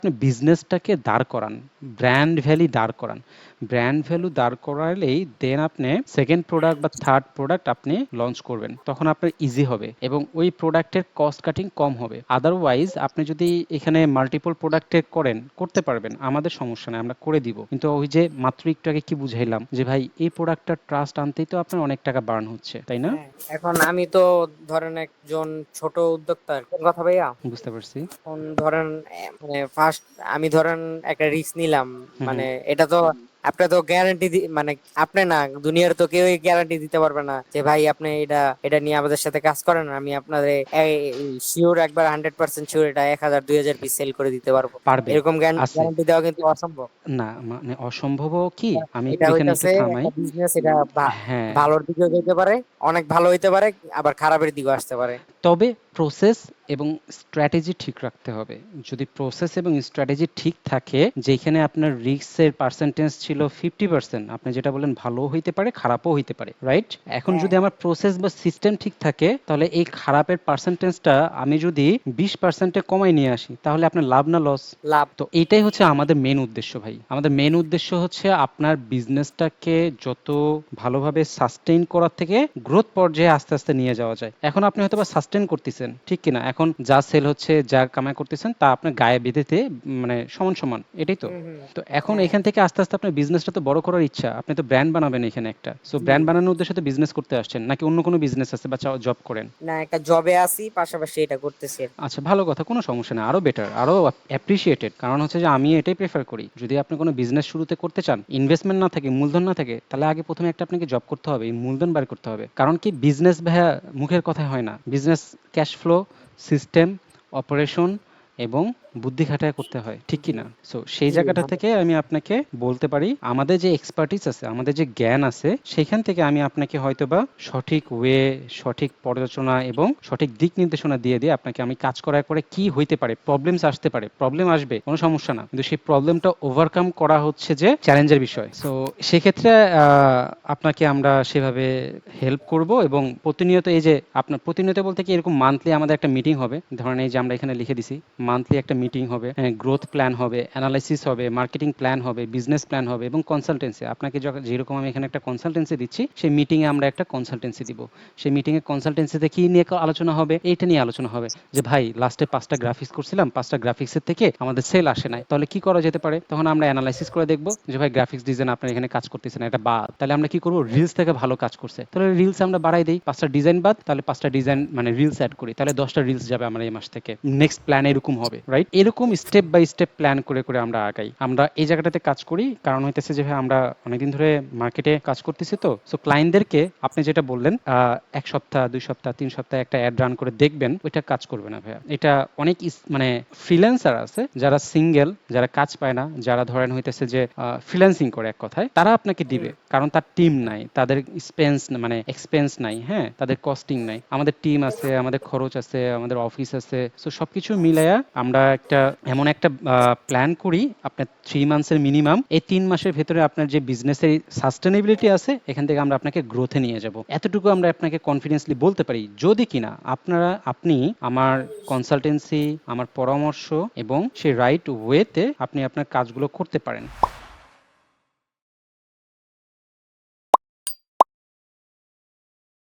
আপনি বিজনেসটাকে দাঁড় করান, ব্র্যান্ড ভ্যালি দাঁড় করান। ব্র্যান্ড ভ্যালু দাঁড় করালেই দেন আপনি সেকেন্ড প্রোডাক্ট বা থার্ড প্রোডাক্ট আপনি লঞ্চ করবেন, তখন আপনার ইজি হবে এবং ওই প্রোডাক্টের কস্ট কাটিং কম হবে। আদারওয়াইজ আপনি যদি এখানে মাল্টিপল প্রোডাক্টে করেন, করতে পারবেন, আমাদের সমস্যা নেই, আমরা করে দিব, কিন্তু ওই যে মাত্র একটু আগে কি বুঝাইলাম যে ভাই এই প্রোডাক্টটা ট্রাস্ট আনতেই তো আপনার অনেক টাকা বার্ন হচ্ছে, তাই না? হ্যাঁ, এখন আমি তো ধরেন একজন ছোট উদ্যোক্তা কথা ভাইয়া। বুঝতে পারছি। এখন ধরেন মানে ফার্স্ট আমি ধরেন একটা রিস্ক নিলাম, হুম মানে হুম। এটা তো আপনি তো গ্যারান্টি মানে আপনি না, দুনিয়ার তো কেউই গ্যারান্টি দিতে পারবে না যে ভাই আপনি এটা এটা নিয়ে আমাদের সাথে কাজ করেন, আমি আপনাদের শিওর একবার 100% শিওর এটা 1000 2000 পিস সেল করে দিতে পারবো। পারবে। এরকম আছে। গ্যারান্টি দেওয়া কিন্তু অসম্ভব। না মানে অসম্ভবও কি, আমি একটু এটা এখানে একটু হইতাছে থামাই। একটা বিজনেস, এটা হ্যাঁ, ভালোর দিকেও যেতে পারে, অনেক ভালো হইতে পারে, আবার খারাপের দিকেও আসতে পারে। তবে প্রসেস এবং স্ট্র্যাটেজি ঠিক রাখতে হবে। যদি প্রসেস এবং স্ট্র্যাটেজি ঠিক থাকে, যেখানে আপনার রিস্কের পার্সেন্টেজ ছিল 50%, আপনি যেটা বললেন ভালোও হইতে পারে খারাপও হইতে পারে, রাইট? এখন হ্যাঁ, যদি আমার প্রসেস বা সিস্টেম ঠিক থাকে, তাহলে এই খারাপের পার্সেন্টেজটা আমি যদি 20%-এ কমাই নিয়ে আসি, তাহলে আপনার লাভ না লস? লাভ। তো এইটাই হচ্ছে আমাদের মেন উদ্দেশ্য ভাই। আমাদের মেন উদ্দেশ্য হচ্ছে আপনার বিজনেসটাকে যত ভালোভাবে সাস্টেইন করার থেকে গ্রোথ পর্যায়ে আস্তে আস্তে নিয়ে যাওয়া যায়। এখন আপনি হয়তো বা সাস্টেইন করতেছেন, ঠিক কিনা? এখন যা সেল হচ্ছে, যা কামাই করতেছেন, তা আপনার গায়ে বেঁধেতে মানে সমান সমান, এটাই তো। হুম হুম। তো এখন হ্যাঁ। এখান থেকে আস্তে আস্তে আপনার বিজনেসটা তো বড় করার ইচ্ছা, আপনি তো ব্র্যান্ড বানাবেন এখানে একটা। সো জি। ব্র্যান্ড বানানোর উদ্দেশ্যে তো বিজনেস করতে আসছেন, নাকি অন্য কোনো বিজনেস আছে বা জব করেন? না, একটা জবে আছি, পাশাপাশি এটা করতেছি আর কি। আচ্ছা, ভালো কথা, কোনো সমস্যা নেই, আরো বেটার, আরো অ্যাপ্রিসিয়েটেড। কারণ হচ্ছে যে আমি এটাই প্রেফার করি, যদি আপনি কোনো বিজনেস শুরুতে করতে চান, ইনভেস্টমেন্ট না থাকে, মূলধন না থাকে, তাহলে আগে প্রথমে একটা আপনাকে জব করতে হবে, এই মূলধন বার করতে হবে। কারণ কি, বিজনেস ভাইয়া মুখের কথায় হয় না। Business cash flow, system, operation এবং বুদ্ধি খাটায় করতে হয়, ঠিক কি জি। না? সো সেই জি, জায়গাটা থেকে আমি আপনাকে বলতে পারি, আমাদের যে এক্সপার্টিস আছে, আমাদের যে জ্ঞান আছে, সেখান থেকে আমি আপনাকে হয়তোবা সঠিক ওয়ে, সঠিক পর্যালোচনা এবং সঠিক দিক নির্দেশনা দিয়ে দিয়ে আপনাকে আমি কাজ করার পরে কি হইতে পারে, প্রবলেমস আসতে পারে, প্রবলেম আসবে, কোনো সমস্যা না, কিন্তু সেই প্রবলেমটা ওভারকাম করা হচ্ছে যে চ্যালেঞ্জের বিষয়। সো সেক্ষেত্রে আপনাকে আমরা সেভাবে হেল্প করব এবং প্রতিনিয়ত, এই যে আপনার প্রতিনিয়ত বলতে কি, এরকম মান্থলি আমাদের একটা মিটিং হবে, ধরেন এই যে আমরা এখানে লিখে দিছি, মান্থলি একটা মিটিং হবে, গ্রোথ প্ল্যান হবে, অ্যানালাইসিস হবে, মার্কেটিং প্ল্যান হবে, বিজনেস প্ল্যান হবে এবং কনসালটেন্সি। আপনাকে যখন যেরকম আমি এখানে একটা কনসালটেন্সি দিচ্ছি, সেই মিটিংয়ে আমরা একটা কনসালটেন্সি দিব। সেই মিটিংয়ে কনসালটেন্সিতে কি নিয়ে আলোচনা হবে, এইটা নিয়ে আলোচনা হবে যে ভাই লাস্টে 5টা গ্রাফিক্স করছিলাম, 5টা গ্রাফিক্সের থেকে আমাদের সেল আসে নাই, তাহলে কি করা যেতে পারে? তখন আমরা অ্যানালাইসিস করে দেখব যে ভাই গ্রাফিক্স ডিজাইন আপনার এখানে কাজ করতেছে না, এটা বাদ, তাহলে আমরা কি করব, রিলস থেকে ভালো কাজ করছে, তাহলে রিলস আমরা বাড়াই দিই, 5টা ডিজাইন বাদ, তাহলে 5টা ডিজাইন মানে রিলস অ্যাড করি, তাহলে 10টা রিলস যাবে আমার এই মাস থেকে। নেক্সট প্ল্যান এরকম হবে, রাইট? এরকম স্টেপ বাই স্টেপ প্ল্যান করে করে আমরা আগাই। আমরা এই জায়গাটাতে কাজ করি কারণ হইতেছে যে ভাই আমরা অনেকদিন ধরে মার্কেটে কাজ করতেছি, তো সো ক্লায়েন্টদেরকে আপনি যেটা বললেন 1 সপ্তাহ 2 সপ্তাহ 3 সপ্তাহ একটা অ্যাড রান করে দেখবেন, ওইটা কাজ করবে না ভাইয়া। এটা অনেক মানে ফ্রিল্যান্সার আছে যারা সিঙ্গেল, যারা কাজ পায় না, যারা ধরেন হইতেছে যে ফ্রিল্যান্সিং করে এক কথায়, তারা আপনাকে দিবে, হুম। কারণ তার টিম নাই, তাদের মানে এক্সপেন্স নাই, হ্যাঁ, তাদের কস্টিং নাই। আমাদের টিম আছে, আমাদের খরচ আছে, আমাদের অফিস আছে, সো সবকিছু মিলাইয়া আমরা একটা এমন একটা প্ল্যান করি আপনার 3 মান্থসের মিনিমাম। এই 3 মাসের ভেতরে আপনার যে বিজনেসের সাস্টেনেবিলিটি আছে, এখান থেকে আমরা আপনাকে গ্রোথে নিয়ে যাব, এতটুকু আমরা আপনাকে কনফিডেন্সলি বলতে পারি, যদি কিনা আপনি আমার কনসালটেন্সি, আমার পরামর্শ এবং সেই রাইট ওয়েতে আপনি আপনার কাজগুলো করতে পারেন।